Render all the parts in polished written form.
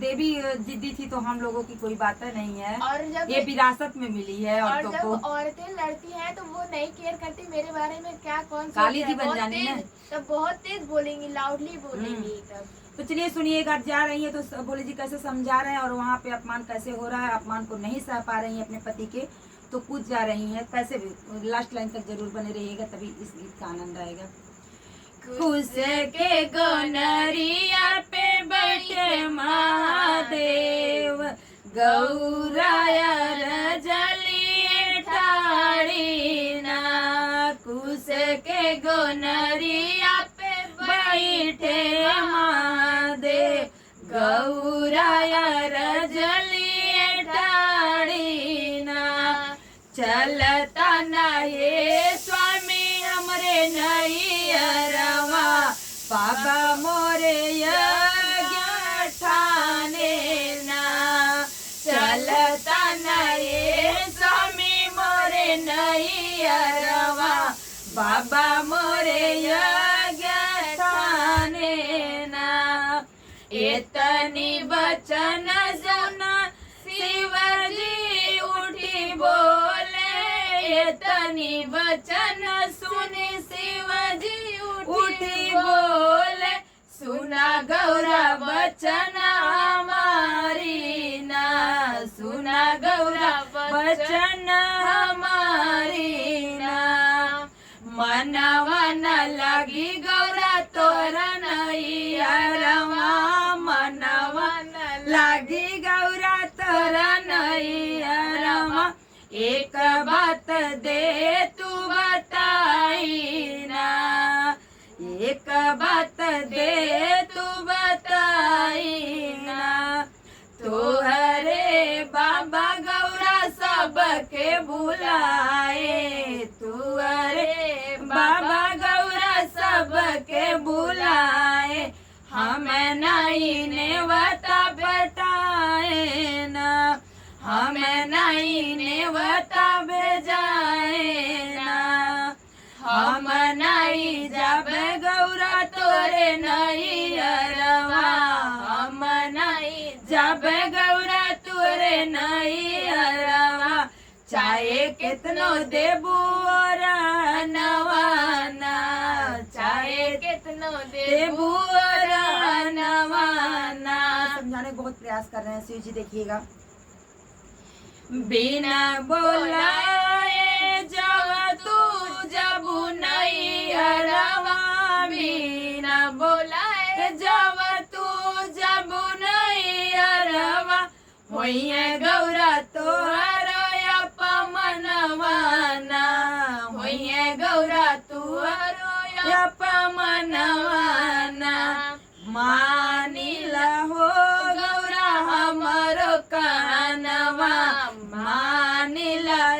देवी जिद्दी थी तो हम लोगों की कोई बात नहीं है। और जब ये विरासत में मिली है और औरतों को। जब औरतें लड़ती हैं तो वो नहीं केयर करती मेरे बारे में क्या कौन सा काली जी बन जानी ना। तब बहुत तेज बोलेंगी, लाउडली बोलेंगी तब। तो चलिए सुनिएगा, जा रही है तो भोले जी कैसे समझा रहे हैं और वहाँ पे अपमान कैसे हो रहा है। अपमान को नहीं सह पा रही है अपने पति के, तो कूद जा रही है। कैसे भी लास्ट लाइन तक जरूर बने रहिएगा, तभी इस गीत का आनंद आएगा। खुश के गोनरिया पे बैठे महादेव, गौराया रजली ठाड़ी ना। खुश के गोनरिया पे बैठे महादेव, गौराया रजली ठाड़ी ना। चलता ना ये स्वामी हमरे नैयरवा, बाबा मोरे यज्ञ ठाने ना। चलता ना ये स्वामी मोरे नैयरवा, बाबा मोरे यज्ञ ठाने ना। इतनी वचन सुना शिवजी उठी बोले, इतनी वचन सुनी शिवजी उठी बोले। सुना गौरा वचन हमारी ना, सुना गौरा वचन हमारी ना। मनवा न लगी गौरा तोरा नैयरवा, मनवा न लगी गौरा तोरा नैयरवा। एक बात दे तू बताई ना, एक बात दे तू बताई ना। तोहरे बाबा गौरा सबके बुलाए, तुहरे बाबा गौरा सबके बुलाए। हमें नहीं नेवता बटाए ना, हमें नहीं नेवता भेजाए ना। हम नहीं जब गौरा तोरे नैयरवा, हम नहीं जब गौरा तोरे नैयरवा। चाहे कितनो देबू और नवाना, चाहे कितनो देबू और नवाना। समझाने का बहुत प्रयास कर रहे हैं शिव जी, देखिएगा। बिना बोलाए जब तू जबू नैयरवा, बिना बोलाए जब तू जबू नैयरवा। होइए गौरा तोहर अपमनवाना, होइए गौरा तोहर अपमनवाना। मानिला हो गौरा हमरो कहनवा, मानिला ए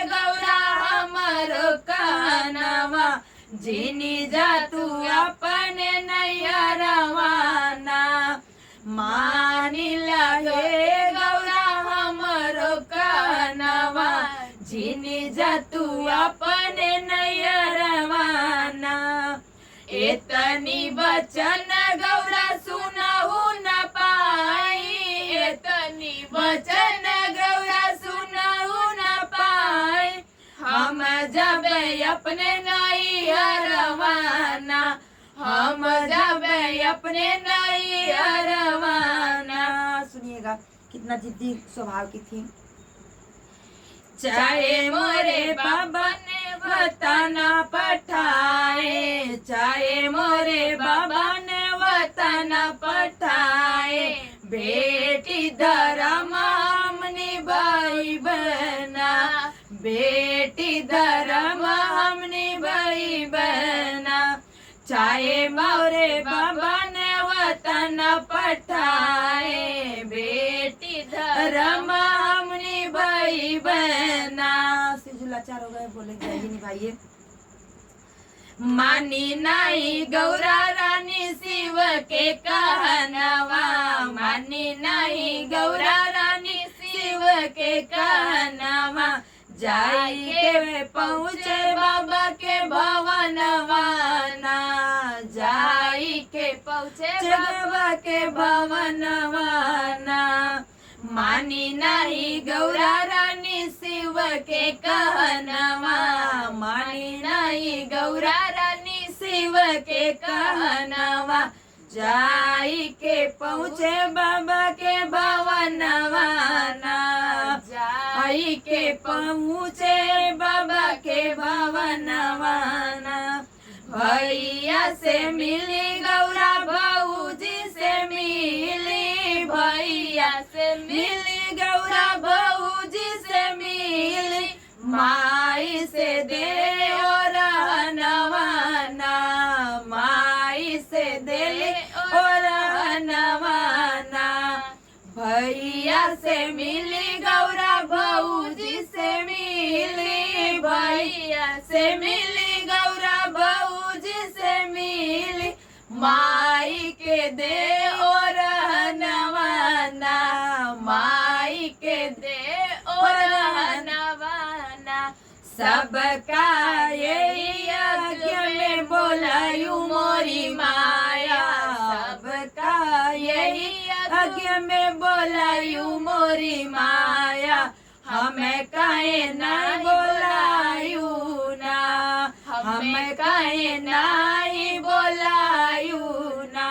गौरा हमरो कहनवा। जिनी जा तू अपने नैयरवा ना, मानिला हे गौरा हमरो कहनवा। जिनी जा तू अपने नैयरवा ना। इतनी वचन गौरा सुनहु न पाई, इतनी वचन गौरा सुनहु न पाई। हम जब अपने नैयरवा ना, हम जब अपने नैयरवा ना। सुनिएगा कितना जिद्दी स्वभाव की थी। चाहे मोरे बाबा ने वतन पठाए, चाहे मोरे बाबा ने वतन पठाए। बेटी धर्म हम निभाई बना, बेटी धर्म हम निभाई बना। चाहे मोरे बाबा ने वतन पठाए, बेटी धर्म हम निभाई बना। शिव जी लाचार हो गए, बोले जाइए निभाइए। मानी नहीं गौरा रानी शिव के कहनवा, मानी नहीं गौरा रानी शिव के कहनवा। जाई के पहुँचे बाबा के भवनवा ना, जाई के पहुँचे बाबा के भवनवा मानी नहीं गौरा रानी शिव के कहनवा, मानी नहीं गौरा रानी शिव के कहनवा, जाई के पहुँचे बाबा के भवनवा ना, जाई के पहुँचे बाबा के भवनवा ना। भैया से मिली गौरा भौजी से मिली, भैया से मिली गौरा भौजी से मिली, माई से दे और नवाना, माई से दे और नवाना। भैया से मिली गौरा भौजी से मिली, भैया से मिली गौरा भौजी से मिली, माई के दे और नवाना, माई के दे और नवाना। सबका यही यज्ञ में बोलायू मोरी माया, सबका यही यज्ञ में बोलायू मोरी माया, हमें काहे नहीं बोलायू ना, हमें काहे नहीं बोलायू ना।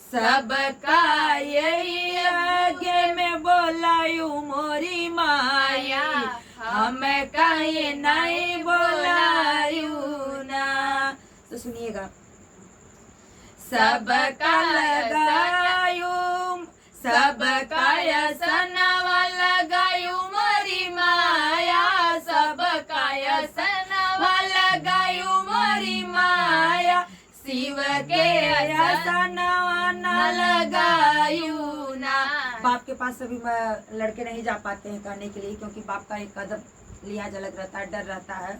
सबका यही यज्ञ में बोलायू मोरी माया, हमें काहे नहीं बोलायू ना। तो सुनिएगा, सबका लगायू, सबका यसनवा लगायू मोरी माया, सबका यसनवा लगायू मोरी माया, शिव के यसनवा न लगायू ना। बाप के पास सभी लड़के नहीं जा पाते हैं करने के लिए, क्योंकि बाप का एक कदम लिहाज अलग रहता है, डर रहता है,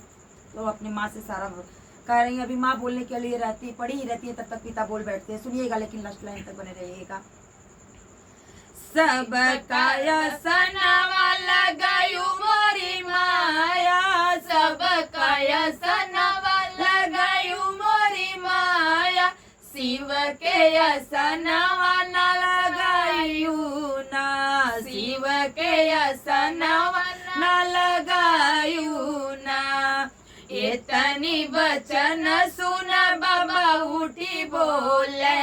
तो अपनी माँ से सारा कह रही है। अभी माँ बोलने के लिए रहती पड़ी ही रहती है, तब तक पिता बोल बैठते हैं। सुनिएगा, लेकिन लास्ट लाइन तक बने रहिएगा। सबका यसनवा लगायू मोरी माया, सबका यसनवा लगायू मोरी माया, शिव के यसनवा न लगायू ना, शिव के यसनवा न लगायू ना। एतनी वचन सुन बाबा उठी बोले,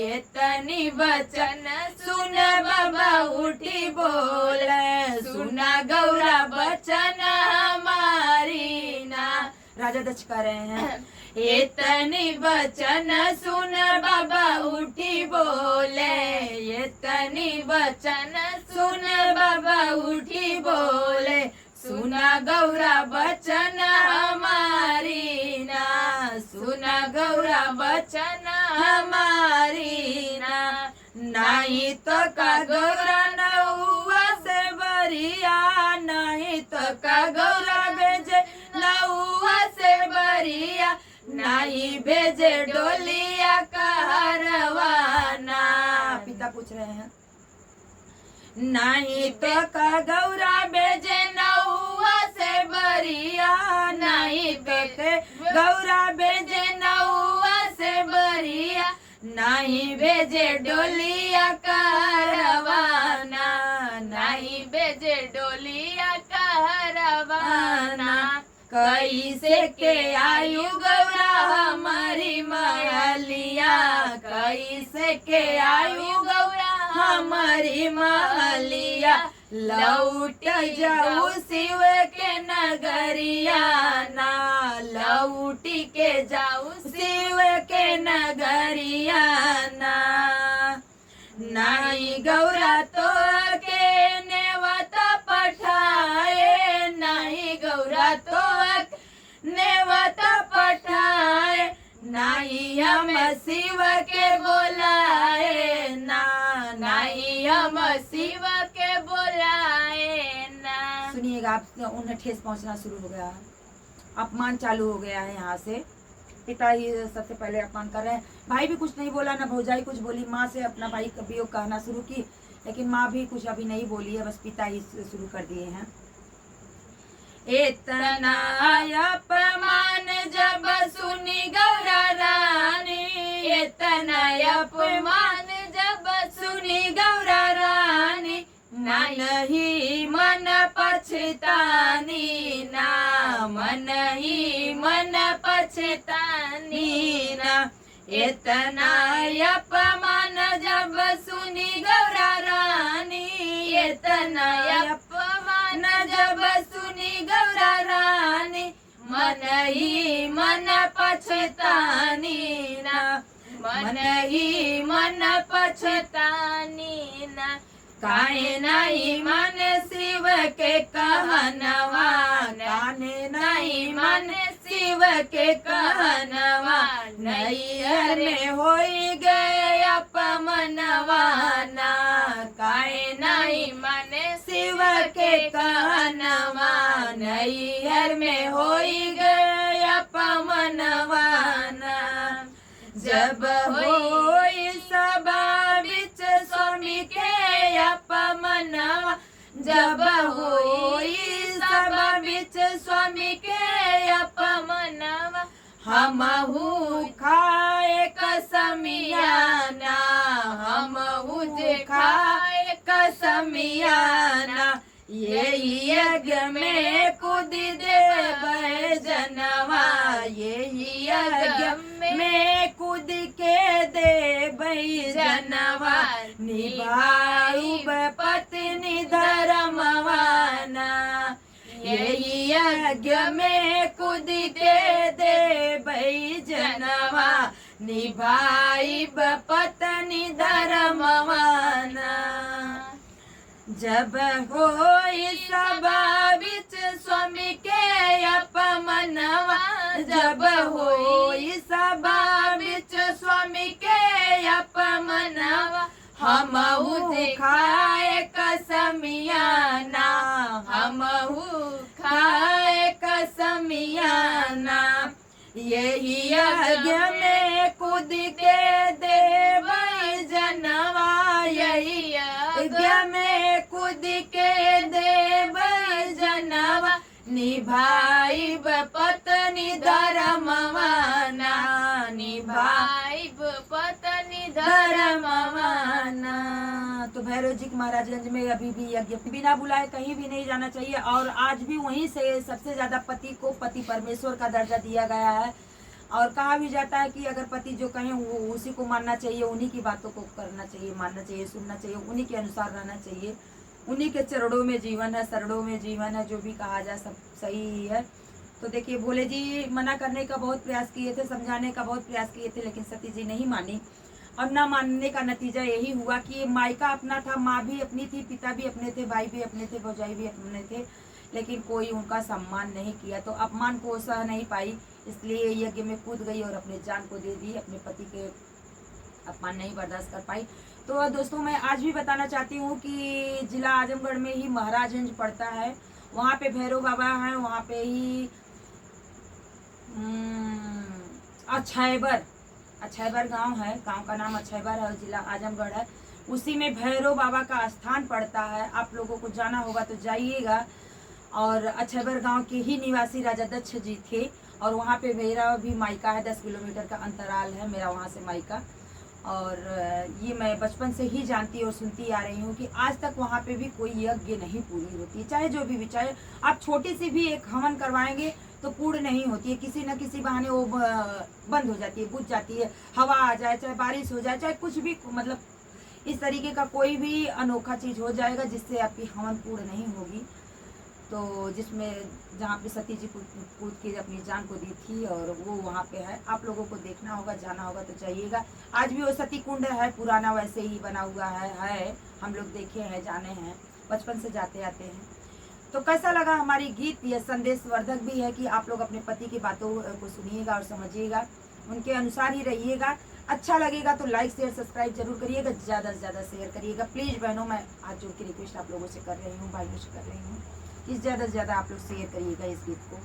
एतनी वचन सुन बाबा उठी बोले, सुना गौरा वचन हमारी ना। राजा दक्ष कह रहे हैं, एतनी वचन सुन बाबा उठी बोले, एतनी वचन सुन बाबा उठी बोले, सुना गौरा वचन हमारी ना, सुना गौरा वचन हमारी ना। नहीं तो का गौरा नौआ से बरिया, नहीं तो का गौरा भेजे नौआ से बरिया, नहीं भेजे डोलिया का हरवाना। पिता पूछ रहे हैं, नहीं तो का गौरा भेजे नौआ से बरिया, नहीं तो के गौरा भेजे नौआ से बरिया, नहीं भेजे डोलिया का रवाना, नहीं भेजे डोलिया का रवाना। कैसे के आयु गौरा हमारी महलिया, कैसे के आयु गौरा हमारी महलिया, लौट जाऊ शिव के नगरिया ना, लौट के जाऊ शिव के नगरिया ना। नहीं गौरा तो के नेवता पठाए, नहीं गौरा तो नेवता पठाए, नहीं हम शिव के बोलाए ना, नहीं हम शिव के बोलाए ना। सुनिएगा, आप उन्हें ठेस पहुंचना शुरू हो गया, अपमान चालू हो गया है। यहाँ से पिता ही सबसे पहले अपमान कर रहे हैं। भाई भी कुछ नहीं बोला, ना भौजाई कुछ बोली। माँ से अपना भाई का वियोग कहना शुरू की, लेकिन माँ भी कुछ अभी नहीं बोली है, बस पिता ही शुरू कर दिए हैं। इतना अपमान जब सुनी गौरा रानी, इतना अपमान जब सुनी गौरा रानी, नैन पछतानी ना, मन ही मन पछतानी ना। इतना अपमान जब सुनी गौरा रानी, इतना अपमान जब सुनी गौरा रानी, मन ही मन पछतानी ना, मन ही मन पछतानी ना। काहे नहीं मन शिव के कहनवा, काहे नहीं मन शिव के कहनवा, नैहर में होई गए अपमनवा ना। काहे नहीं मन शिव के कहनवा, नैहर में होई गए अपमनवा ना। जब होई सभा बिच स्वामी के अपमनवा, जब होई सभा बिच स्वामी के अपमनवा, हमहू खाए कसमियाना, हमहू जे खाए कसमियाना। यही यज्ञ में कूद देबै जनवा, यही यज्ञ में कूद के देबै जनवा। निभाउब पत्नी धर्मवाना, यही यज्ञ में कूद के देबै जनवा। निभाइब पत्नी धर्मवाना। जब होई सभा बिच स्वामी के अपमनवा, जब होई सभा बिच स्वामी के अपमनवा, हमहू खाए कसमियाना, हमहू खाए कसमियाना। यही यज्ञ में कूद के देबै जनवा, यही यज्ञ में कूद के देबै जनवा। निभाइब पत्नी धर्मवाना, निभाइब पत्नी धर्मवाना। तो भैरव जी के महाराजगंज में अभी भी यज्ञ बिना बुलाए कहीं भी नहीं जाना चाहिए। और आज भी वहीं से सबसे ज्यादा पति को पति परमेश्वर का दर्जा दिया गया है। और कहा भी जाता है कि अगर पति जो कहें वो उसी को मानना चाहिए, उन्हीं की बातों को करना चाहिए, मानना चाहिए, सुनना चाहिए, उन्हीं के अनुसार रहना चाहिए। उन्हीं के चरणों में जीवन है, शरणों में जीवन है, जो भी कहा जाए सब सही ही है। तो देखिए भोले जी मना करने का बहुत प्रयास किए थे, समझाने का बहुत प्रयास किए थे, लेकिन सती जी नहीं मानी। और न मानने का नतीजा यही हुआ कि मायका अपना था, माँ भी अपनी थी, पिता भी अपने थे, भाई भी अपने थे, भौजाई भी अपने थे, लेकिन कोई उनका सम्मान नहीं किया। तो अपमान को सह नहीं पाई, इसलिए यज्ञ में कूद गई और अपने जान को दे दी। अपने पति के अपमान नहीं बर्दाश्त कर पाई। तो दोस्तों मैं आज भी बताना चाहती हूँ कि जिला आजमगढ़ में ही महाराजगंज पड़ता है, वहाँ पे भैरव बाबा हैं, वहाँ पे ही अछैबर गांव है, गांव का नाम अछैबर है और जिला आजमगढ़ है। उसी में भैरव बाबा का स्थान पड़ता है। आप लोगों को जाना होगा तो जाइएगा। और अछैबर गांव के ही निवासी राजा दक्ष जी थे और वहाँ पे मेरा भी मायका है, 10 किलोमीटर का अंतराल है मेरा वहाँ से मायका। और ये मैं बचपन से ही जानती और सुनती आ रही हूँ कि आज तक वहाँ पे भी कोई यज्ञ नहीं पूरी होती है। चाहे जो भी चाहे आप छोटी सी भी एक हवन करवाएंगे तो पूर्ण नहीं होती है, किसी न किसी बहाने वो बंद हो जाती है, बुझ जाती है, हवा आ जाए, चाहे बारिश हो जाए, चाहे कुछ भी, मतलब इस तरीके का कोई भी अनोखा चीज़ हो जाएगा जिससे आपकी हवन पूर्ण नहीं होगी। तो जिसमें जहाँ पे सती जी कूद के अपनी जान को दी थी और वो वहाँ पे है। आप लोगों को देखना होगा, जाना होगा तो जाइएगा। आज भी वो सती कुंड है, पुराना वैसे ही बना हुआ है। हम लोग देखे हैं, जाने हैं, बचपन से जाते आते हैं। तो कैसा लगा हमारी गीत? यह संदेशवर्धक भी है कि आप लोग अपने पति की बातों को सुनिएगा और समझिएगा, उनके अनुसार ही रहिएगा। अच्छा लगेगा तो लाइक शेयर सब्सक्राइब जरूर करिएगा, ज़्यादा से ज़्यादा शेयर करिएगा प्लीज़। बहनों मैं हाथ जोड़ के रिक्वेस्ट आप लोगों से कर रही हूँ, भाइयों से कर रही हूँ कि ज़्यादा से ज़्यादा आप लोग शेयर करिएगा इस गीत को।